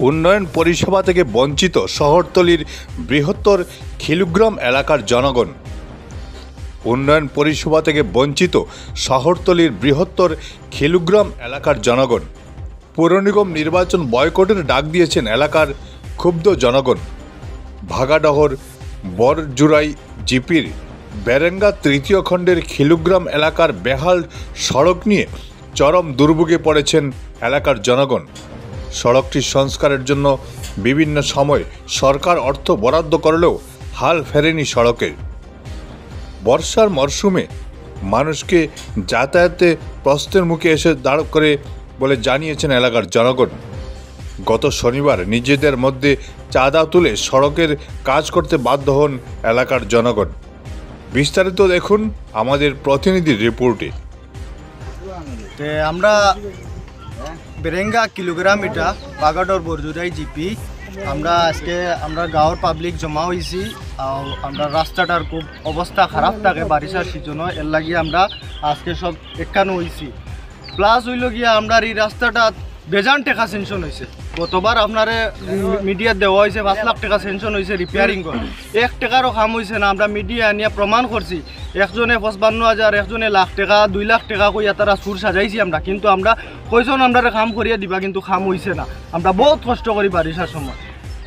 উন্নয়ন পরিষেবা থেকে বঞ্চিত শহরতলির বৃহত্তর খিলগ্রাম এলাকার জনগণ। উন্নয়ন পরিষেবা থেকে বঞ্চিত শহরতলির বৃহত্তর খিলগ্রাম এলাকার জনগণ। পৌর নিগম নির্বাচন বয়কটের ডাক দিয়েছেন এলাকার ক্ষুব্ধ জনগণ। ভাগাডহর বরজুরাই জিপির বেরেঙ্গা তৃতীয় খণ্ডের খিলগ্রাম এলাকার বেহাল সড়ক নিয়ে চরম দুর্ভোগে পড়েছেন এলাকার জনগণ। সড়কটি সংস্কারের জন্য বিভিন্ন সময় সরকার অর্থ বরাদ্দ করলেও হাল ফেরেনি সড়কের। বর্ষার মরশুমে মানুষকে যাতায়াতে প্রশ্নের মুখে এসে দাঁড় করে বলে জানিয়েছেন এলাকার জনগণ। গত শনিবার নিজেদের মধ্যে চাঁদা তুলে সড়কের কাজ করতে বাধ্য হন এলাকার জনগণ। বিস্তারিত দেখুন আমাদের প্রতিনিধির রিপোর্টে। আমরা বেরেঙ্গা কিলোগ্রাম এটা বাগাডর বরজুরাই জিপি আজকে আমরা গাঁৱৰ পাবলিক জমা হয়েছি। আমরা রাস্তাটার খুব অবস্থা খারাপ থাকে বারিশার সিজনও, এর লাগি আমরা আজকে সব একানো হয়েছি। প্লাস হইল গিয়া আমরা এই রাস্তাটা বেজান টাকা সেনশন হয়েছে। গতবার আপনার মিডিয়াত দেওয়া হয়েছে 5 লাখ টাকা সেনশন হয়েছে রিপেয়ারিং করে, 1 টাকারও কাম হয়েছে না। আমরা মিডিয়া আনিয়া প্রমাণ করছি, একজনে 55,000, একজনে লাখ টাকা, 2 লাখ টাকা কইয়া তারা সুর সাজাইছি আমরা। কিন্তু আমরা কইজন আমরা কাম করিয়া দিবা, কিন্তু কাম হয়েছে না। আমরা বহুত কষ্ট করি বারিশার সময়।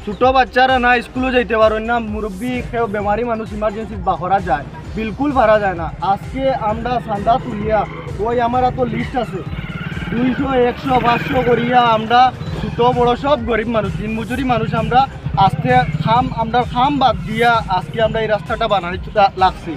ছোটো বাচ্চারা না স্কুলে যাইতে পারেন না, মুরব্বী কেউ বেমারি মানুষ ইমার্জেন্সি বাহরা যায়, বিলকুল ভাড়া যায় না। আজকে আমরা চাঁদা তুলিয়া ওই আমার তো লিস্ট আছে 200, 100, 500 করিয়া আমরা ছোটো বড়ো সব গরিব মানুষ, দিন মজুরি মানুষ আমরা আজকে আমরা খাম বাদ দিয়া আজকে আমরা এই রাস্তাটা বানাতে লাগছি।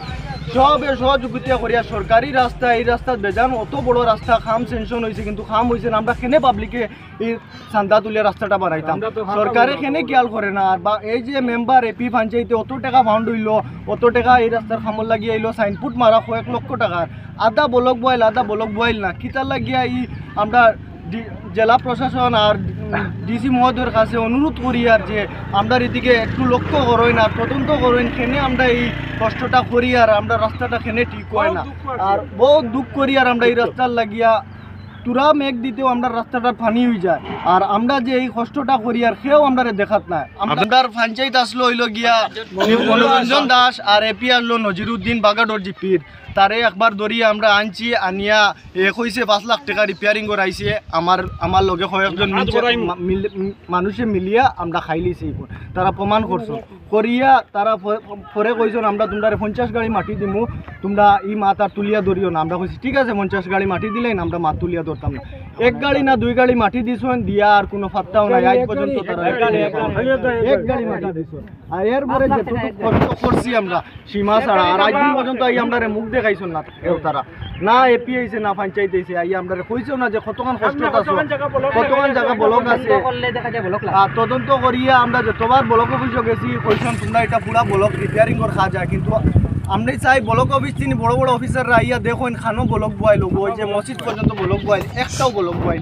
সবে সহযোগিতা করিয়া সরকারি রাস্তা, এই রাস্তা বেজান অত বড় রাস্তা খাম সেনশন হয়েছে, কিন্তু খাম হয়েছে না। আমরা কেনে পাবলিকে এই চান্দা তুলিয়া রাস্তাটা বানাইতাম, সরকারে কেনে খেয়াল করে না। আর বা এই যে মেম্বার এপি পঞ্চায়েতে অত টাকা ফান্ড হইল, অত টাকা এই রাস্তার খামর লাগিয়ে আইলো, সাইনপুট মারা 1 লক্ষ টাকার, আধা বলক বয়েল না কিতার লাগিয়া আমরা জেলা প্রশাসন আর ডিসি মহোদয়ের কাছে অনুরোধ করি আর যে আমরা এদিকে একটু লক্ষ্য করেন আর তদন্ত করেন, খেনে আমরা এই কষ্টটা করি আর আমরা রাস্তাটা খেনে ঠিক হয় না। আর বহুত দুঃখ করি আর আমরা এই রাস্তার লাগিয়া তুরা মেঘ দিতেও আমরা রাস্তাটা ফানি হয়ে যায়। আর আমরা যে এই কষ্টটা করি আর সেও আমরা দেখাত না। আমরা পঞ্চায়েত আসলো হইল গিয়া মনোরঞ্জন দাস আর এপি আসলো নজিরুদ্দিন বাগাডর জিপির, তারে একবার ধরিয়ে আমরা আনছি, আনিয়া কইছে 5 লাখ টাকা রিপেয়ারিং করাইছে। আমার লগে কয়েকজন মানুষে মিলিয়া আমরা খাইলিছি, তারা প্রমাণ করছো করিয়া তারা পরে কইছেন আমরা তোমরা 50 গাড়ি মাটি দিমু, তোমরা ই মাত আর তুলিয়া ধরিও না। আমরা কইছি ঠিক আছে 50 গাড়ি মাটি দিলেন, আমরা মাত তুলিয়া ধরতাম না। 1 গাড়ি না 2 গাড়ি মাটি দিছেন, দিয়া আর কোনো ফাত্তাও নাই আজ পর্যন্ত তারা 1 গাড়ি মাটি দিছেন। আর এরপরে যেটুকু কষ্ট করছি আমরা সীমা ছাড়া, আর আজ পর্যন্ত এই আমরা মুখ দেখাইছেন না তারা, না এপি আইছে না পঞ্চায়েত আইছে, আই আমরা কইছেও না যে কতক্ষণ কষ্ট আছে, কতক্ষণ জায়গা ব্লক আছে। তদন্ত করিয়া আমরা যতবার ব্লক অফিসে গেছি কইছেন তোমরা এটা পুরা ব্লক রিপেয়ারিং করে খাওয়া যায়, কিন্তু আমরা চাই ব্লক অফিস তিনি বড় বড় অফিসাররা আইয়া দেখুন খানো ব্লক বয়াইল, ওই যে মসজিদ পর্যন্ত ব্লক বয়াইল, একটাও ব্লক বয়াইল,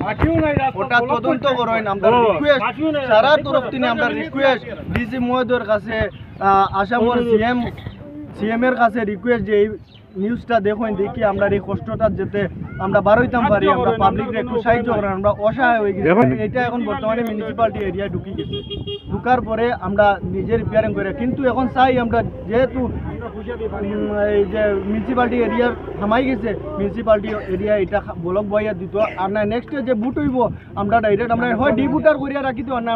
ওটা তদন্ত করেন। আমরা রিকোয়েস্ট সারা তরফ তিনি আমরা রিকোয়েস্ট ডিসি মহোদয়ের কাছে, আসামের সিএম এর কাছে রিকোয়েস্ট যে এই নিউজটা দেখুন, দেখি আমরা এই কষ্টটা যেতে আমরা বারোইতাম পারি, আমরা পাবলিককে একটু সাহায্য করেন। আমরা অসহায় হয়ে গেছি, এটা এখন বর্তমানে মিউনিসিপ্যালিটি এরিয়ায় ঢুকি গেছে, ঢুকার পরে আমরা নিজে রিপেয়ারিং করে, কিন্তু এখন চাই আমরা যেহেতু এই যে মিউনিসিপ্যালিটি এরিয়ার থামাই গেছে, মিউনিসিপ্যালিটি এরিয়া এটা ব্লক বইয়া দিত। আর না নেক্সট যে বুট হইব আমরা ডাইরেক্ট আমরা হয় ডিবুটার করিয়া রাখি তো, না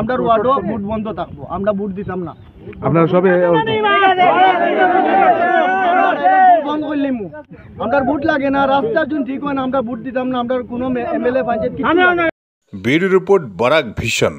আমরা ওয়ার্ডও বুট বন্ধ থাকবো, আমরা বুট দিতাম না। আপনারা সবে বন্ধ করলিম, আমরা বুট লাগে না, রাস্তার জন্য ঠিক হয় না, আমরা বুট দিতাম না। আমরা কোনো MLA panchayat bureau report Barak vision.